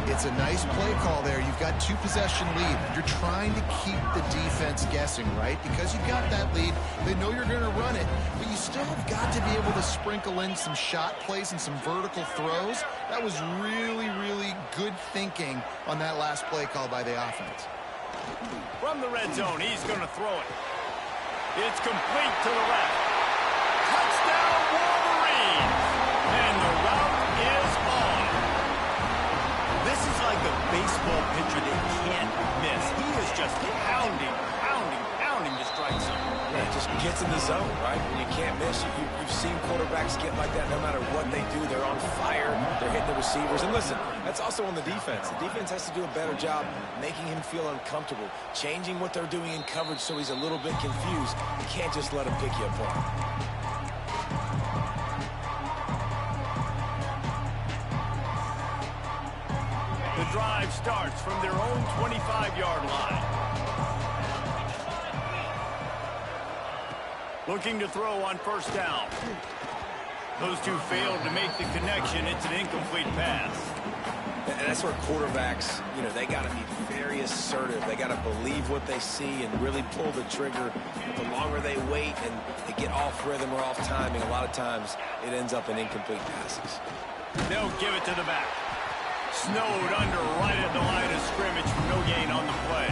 It's a nice play call there. You've got 2 possession lead. You're trying to keep the defense guessing, right? Because you've got that lead, they know you're going to run it, but you still have got to be able to sprinkle in some shot plays and some vertical throws. That was really, really good thinking on that last play call by the offense. From the red zone, he's going to throw it. It's complete to the left. Touchdown, Wolverines! And the route is on. This is like the baseball pitcher they can't miss. He is just pounding to strike zone. Yeah, it just gets in the zone, right? When you can't miss, you've seen quarterbacks get like that no matter what they do. They're on fire. They're hitting the receivers. And listen, that's also on the defense. The defense has to do a better job making him feel uncomfortable, changing what they're doing in coverage so he's a little bit confused. You can't just let him pick you apart. The drive starts from their own 25-yard line. Looking to throw on 1st down. Those 2 failed to make the connection. It's an incomplete pass. And that's where quarterbacks, they got to be very assertive. They got to believe what they see and really pull the trigger. The longer they wait and they get off rhythm or off timing, a lot of times it ends up in incomplete passes. They'll give it to the back. snowed under right at the line of scrimmage for no gain on the play.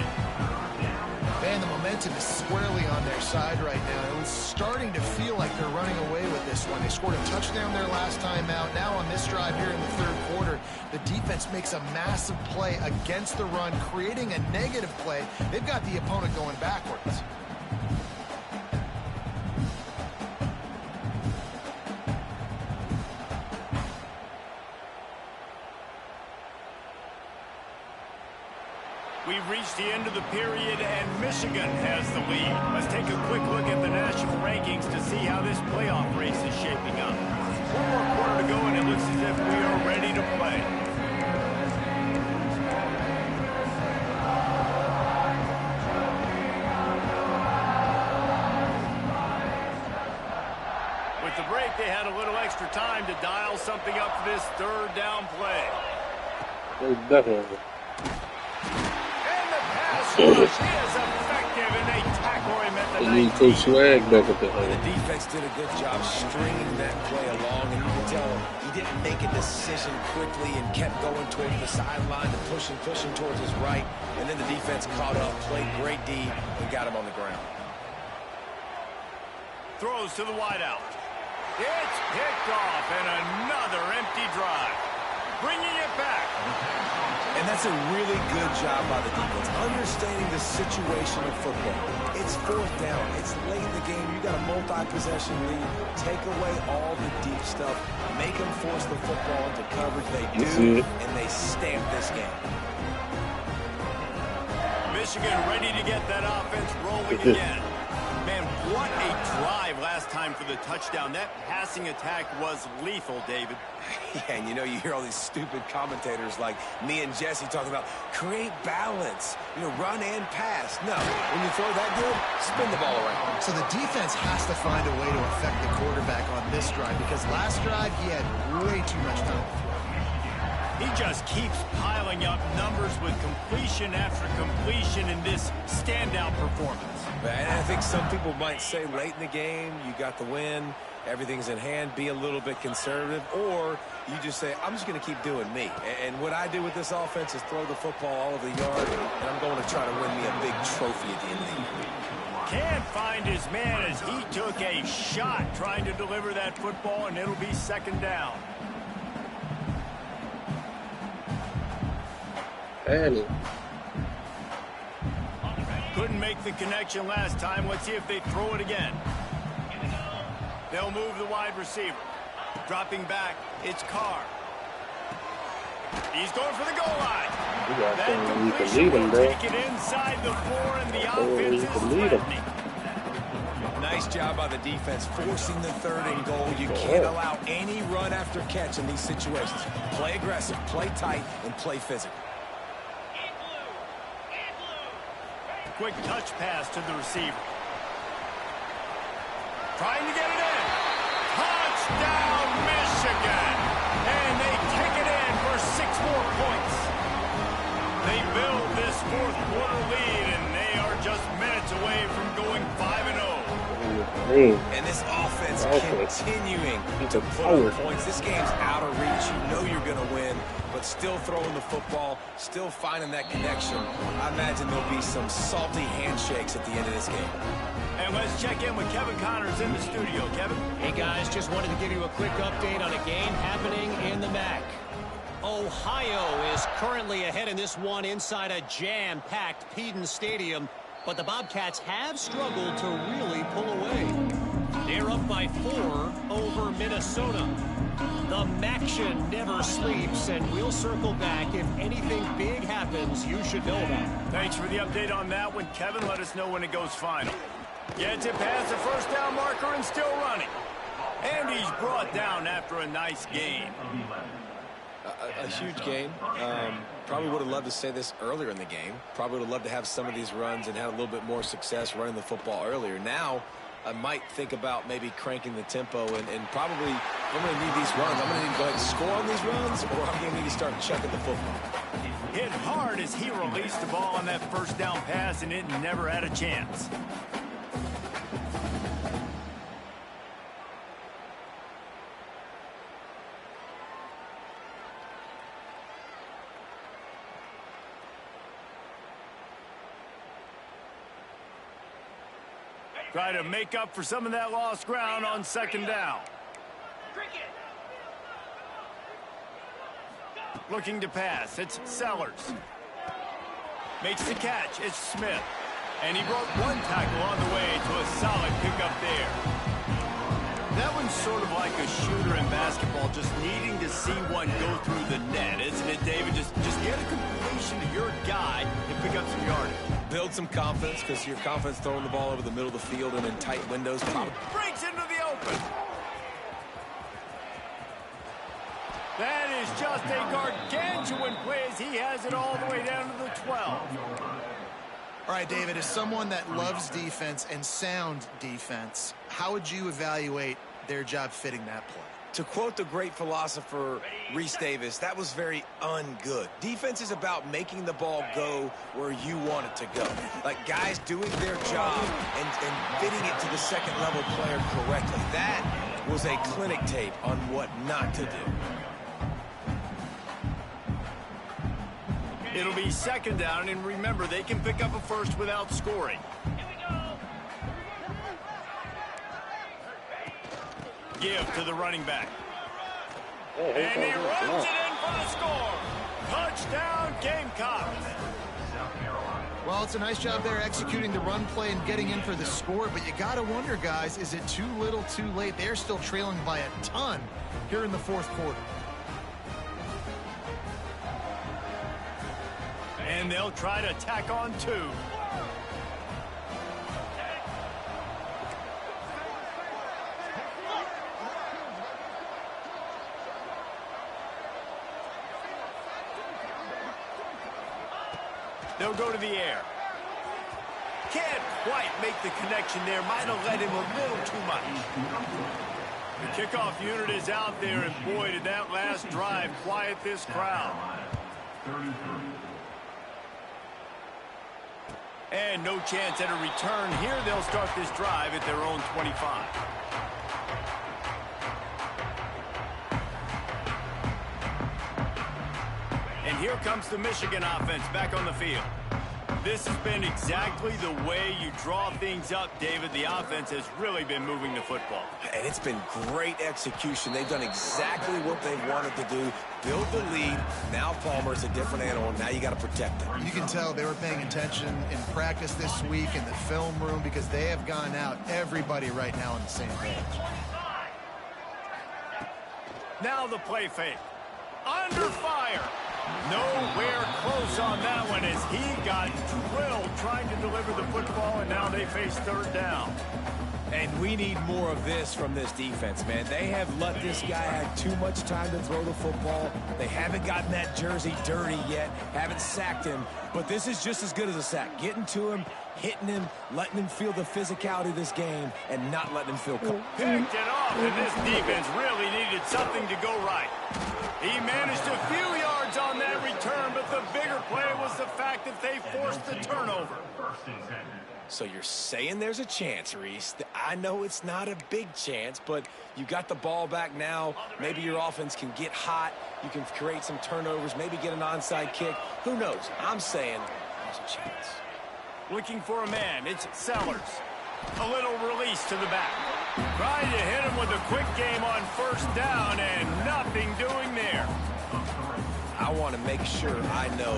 Man, the momentum is squarely on their side right now. It was starting to feel like they're running away with this one. They scored a touchdown their last time out. Now on this drive here in the third quarter, the defense makes a massive play against the run, creating a negative play. They've got the opponent going backwards. We've reached the end of the period, and Michigan has the lead. Let's take a quick look at the national rankings to see how this playoff race is shaping up. One more quarter to go, and it looks as if we are ready to play. With the break, they had a little extra time to dial something up for this third down play. Definitely. Rush is effective, and they tackle him at the You need Coach Swag back at the The defense did a good job stringing that play along, and you can tell he didn't make a decision quickly and kept going towards the sideline and pushing towards his right, and then the defense caught up, played great D, and got him on the ground. Throws to the wideout. It's picked off, and another empty drive. Bringing it back. And that's a really good job by the defense, understanding the situation of football. It's fourth down. It's late in the game. You got a multi-possession lead. Take away all the deep stuff. Make them force the football into coverage. They do, and they stamp this game. Michigan ready to get that offense rolling again. Man, what a drive last time for the touchdown. That passing attack was lethal, David. Yeah, and you know, you hear all these stupid commentators like me and Jesse talking about create balance, run and pass. No, when you throw that good, spin the ball around. So the defense has to find a way to affect the quarterback on this drive, because last drive he had way too much time to throw. He just keeps piling up numbers with completion after completion in this standout performance. And I think some people might say late in the game, you got the win, everything's in hand, be a little bit conservative, or you just say, I'm just going to keep doing me. And what I do with this offense is throw the football all over the yard, and I'm going to try to win me a big trophy at the end of the year. Can't find his man as he took a shot trying to deliver that football, and it'll be second down. Couldn't make the connection last time. Let's see if they throw it again. They'll move the wide receiver. Dropping back, it's Carr. He's going for the goal line. That completion will take it inside the 4, and the offense is threatening. Nice job by the defense forcing the third and goal. You can't allow any run after catch in these situations. Play aggressive, play tight, and play physical. Quick touch pass to the receiver. Trying to get it in. Touchdown, Michigan. And they take it in for 6 more points. They build this fourth quarter lead, and they are just minutes away from going 5-0. And this offense continuing to put up points. This game's out of reach. You know you're going to win, but still throwing the football, still finding that connection. I imagine there'll be some salty handshakes at the end of this game. And let's check in with Kevin Connors in the studio. Kevin? Hey, guys, just wanted to give you a quick update on a game happening in the MAC. Ohio is currently ahead in this one inside a jam-packed Peden Stadium, but the Bobcats have struggled to really pull away. They're up by 4 over Minnesota. The Maction never sleeps, and we'll circle back if anything big happens you should know about. Thanks for the update on that one, Kevin. Let us know when it goes final. Gets it past the first down marker and still running. And he's brought down after a nice gain. A huge game. Probably would have loved to say this earlier in the game. Probably would have loved to have some of these runs and have a little bit more success running the football earlier. Now, I might think about maybe cranking the tempo and probably I'm going to need these runs. I'm going to need to go ahead and score on these runs, or I'm going to need to start chucking the football. Hit hard as he released the ball on that first down pass, and it never had a chance. Try to make up for some of that lost ground on second down. Looking to pass. It's Sellers. Makes the catch. It's Smith. And he broke one tackle on the way to a solid pickup there. That one's sort of like a shooter in basketball, just needing to see one go through the net, isn't it, David? Just get a completion to your guy and pick up some yardage. Build some confidence, because your confidence throwing the ball over the middle of the field and in tight windows. Breaks into the open. That is just a gargantuan play as he has it all the way down to the 12. All right, David, as someone that loves defense and sound defense, how would you evaluate their job fitting that play? To quote the great philosopher Reese Davis, that was very ungood. Defense is about making the ball go where you want it to go. Like guys doing their job and fitting it to the second level player correctly. That was a clinic tape on what not to do. It'll be second down, and remember, they can pick up a first without scoring. Give to the running back. And he runs it in for the score. Touchdown, Gamecocks. Well, it's a nice job there executing the run play and getting in for the score, but you got to wonder, guys, is it too little too late? They're still trailing by a ton here in the fourth quarter. And they'll try to tack on two. They'll go to the air. Can't quite make the connection there. Might have led him a little too much. The kickoff unit is out there, and boy, did that last drive quiet this crowd. And no chance at a return here. They'll start this drive at their own 25. And here comes the Michigan offense back on the field. This has been exactly the way you draw things up, David. The offense has really been moving the football. And it's been great execution. They've done exactly what they wanted to do. Build the lead. Now Palmer's a different animal. Now you got to protect him. You can tell they were paying attention in practice this week in the film room because they have gone out, everybody right now on the same page. Now the play fake. Under fire. Nowhere close on that one as he got drilled trying to deliver the football, and now they face third down. And we need more of this from this defense, man. They have let this guy have too much time to throw the football. They haven't gotten that jersey dirty yet, haven't sacked him, but this is just as good as a sack. Getting to him, hitting him, letting him feel the physicality of this game, and not letting him feel comfortable. Picked it off, and this defense really needed something to go right. He managed a few yards on that return, but the bigger play was the fact that they forced the turnover. So you're saying there's a chance, Reese. I know it's not a big chance, but you got the ball back now. Maybe your offense can get hot. You can create some turnovers, maybe get an onside kick. Who knows? I'm saying there's a chance. Looking for a man. It's Sellers. A little release to the back. Trying to hit him with a quick game on first down, and nothing doing there. I want to make sure I know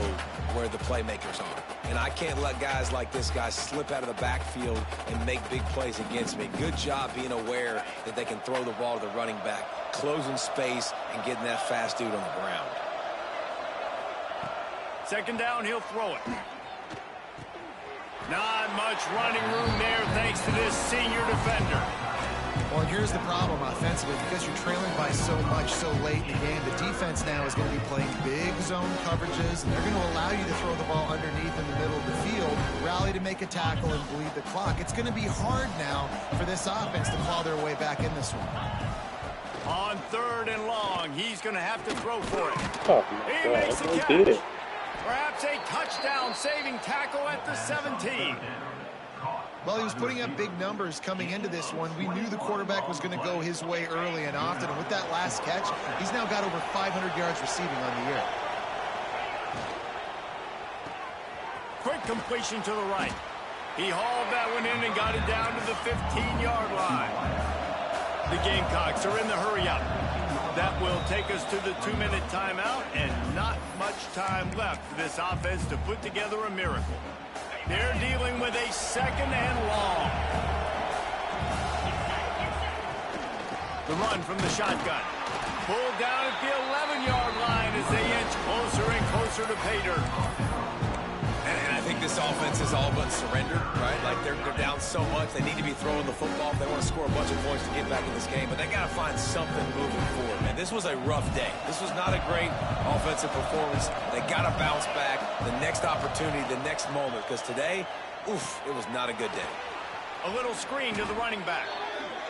where the playmakers are. And I can't let guys like this guy slip out of the backfield and make big plays against me. Good job being aware that they can throw the ball to the running back, closing space, and getting that fast dude on the ground. Second down, he'll throw it. Not much running room there thanks to this senior defender. Well, here's the problem offensively. Because you're trailing by so much so late in the game, the defense now is going to be playing big zone coverages, and they're going to allow you to throw the ball underneath in the middle of the field, rally to make a tackle, and bleed the clock. It's going to be hard now for this offense to claw their way back in this one. On third and long, he's going to have to throw for it. Oh, He my makes the God. I catch. did it. Perhaps a touchdown-saving tackle at the 17. Well, he was putting up big numbers coming into this one. We knew the quarterback was going to go his way early and often. And with that last catch, he's now got over 500 yards receiving on the year. Quick completion to the right. He hauled that one in and got it down to the 15-yard line. The Gamecocks are in the hurry-up. That will take us to the 2-minute timeout, and not much time left for this offense to put together a miracle. They're dealing with a second and long. The run from the shotgun. Pulled down at the 11-yard line as they inch closer and closer to pay dirt. And I think this offense is all but surrendered, right? Like they're down so much, they need to be throwing the football if they want to score a bunch of points to get back in this game. But they got to find something moving forward, man. This was a rough day. This was not a great offensive performance. They got to bounce back. The next opportunity, the next moment, because today, oof, it was not a good day. A little screen to the running back.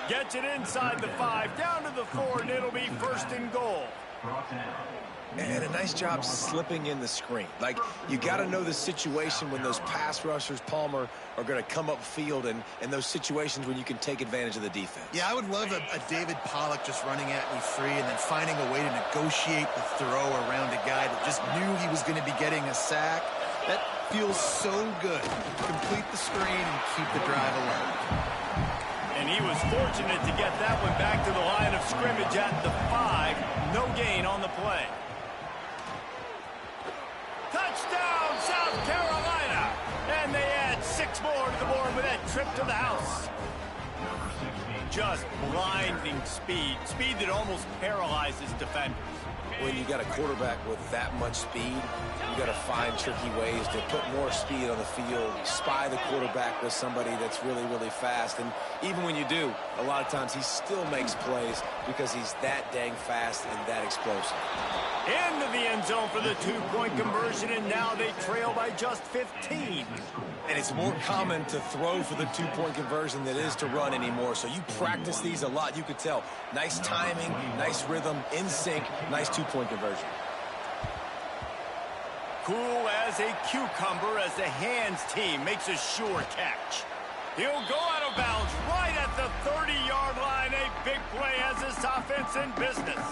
Gets it inside the 5, down to the 4, and it'll be first and goal. And a nice job slipping in the screen. Like, you got to know the situation when those pass rushers, Palmer, are going to come upfield and those situations when you can take advantage of the defense. Yeah, I would love a David Pollock just running at me free and then finding a way to negotiate the throw around a guy that just knew he was going to be getting a sack. That feels so good. Complete the screen and keep the drive alive. And he was fortunate to get that one back to the line of scrimmage at the 5. No gain on the play. Touchdown, South Carolina! And they add 6 more to the board with that trip to the house. Just blinding speed. Speed that almost paralyzes defenders. When you got a quarterback with that much speed, you got to find tricky ways to put more speed on the field, spy the quarterback with somebody that's really, really fast. And even when you do, a lot of times he still makes plays because he's that dang fast and that explosive. Into the end zone for the 2-point conversion, and now they trail by just 15. And it's more common to throw for the 2-point conversion than it is to run anymore. So you practice these a lot. You could tell. Nice timing, nice rhythm, in sync, nice 2-point conversion. Cool as a cucumber as the hands team makes a sure catch. He'll go out of bounds right at the 30-yard line. A big play as this offense in business.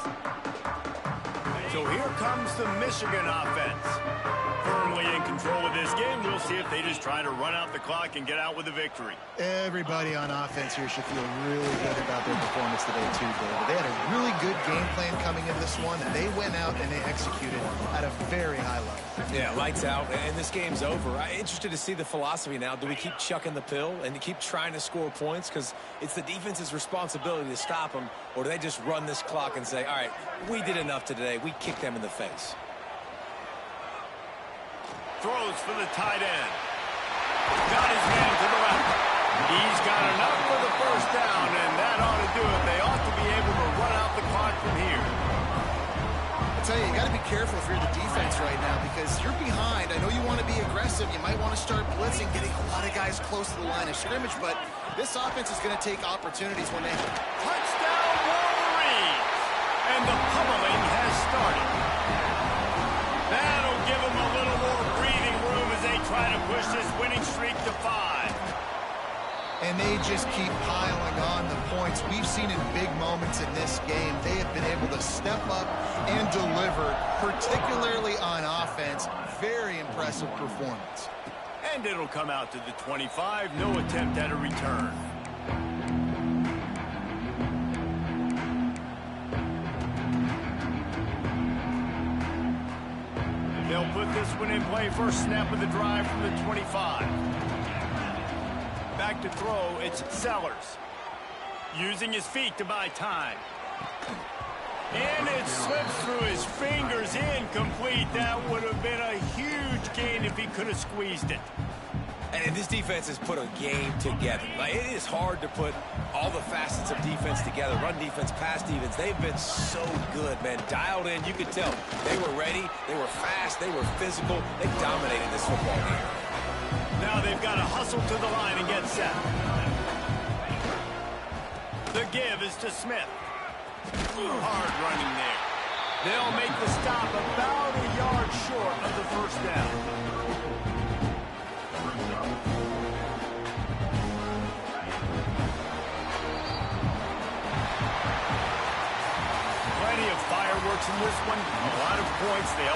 So here comes the Michigan offense. Firmly in control of this game. We'll see if they just try to run out the clock and get out with a victory. Everybody on offense here should feel really good about their performance today, too, David. They had a really good game plan coming into this one, and they went out and they executed at a very high level. Yeah, lights out, and this game's over. I'm interested to see the philosophy now. Do we keep chucking the pill and keep trying to score points? Because it's the defense's responsibility to stop them, or do they just run this clock and say, all right, we did enough today. We kicked them in the face. Throws for the tight end. Got his man to the left. He's got enough for the first down, and that ought to do it. They ought to be able to run out the clock from here. I tell you, you got to be careful if you're the defense right now because you're behind. I know you want to be aggressive. You might want to start blitzing, getting a lot of guys close to the line of scrimmage, but this offense is going to take opportunities when they... Touchdown, Wolverines! And the pummeling has started. That'll give them a little more breathing room as they try to push this winning streak to 5. And they just keep piling on the points. We've seen in big moments in this game, they have been able to step up and deliver, particularly on offense. Very impressive performance. And it'll come out to the 25. No attempt at a return. They'll put this one in play. First snap of the drive from the 25. Back to throw, it's Sellers. Using his feet to buy time. And it slips through his fingers, incomplete. That would have been a huge gain if he could have squeezed it. And this defense has put a game together. Like, it is hard to put all the facets of defense together. Run defense, pass defense. They've been so good, man. Dialed in. You could tell. They were ready. They were fast. They were physical. They dominated this football game. Now they've got to hustle to the line and get set. The give is to Smith. Hard running there. They'll make the stop about a yard short of the first down. Plenty of fireworks in this one. A lot of points. They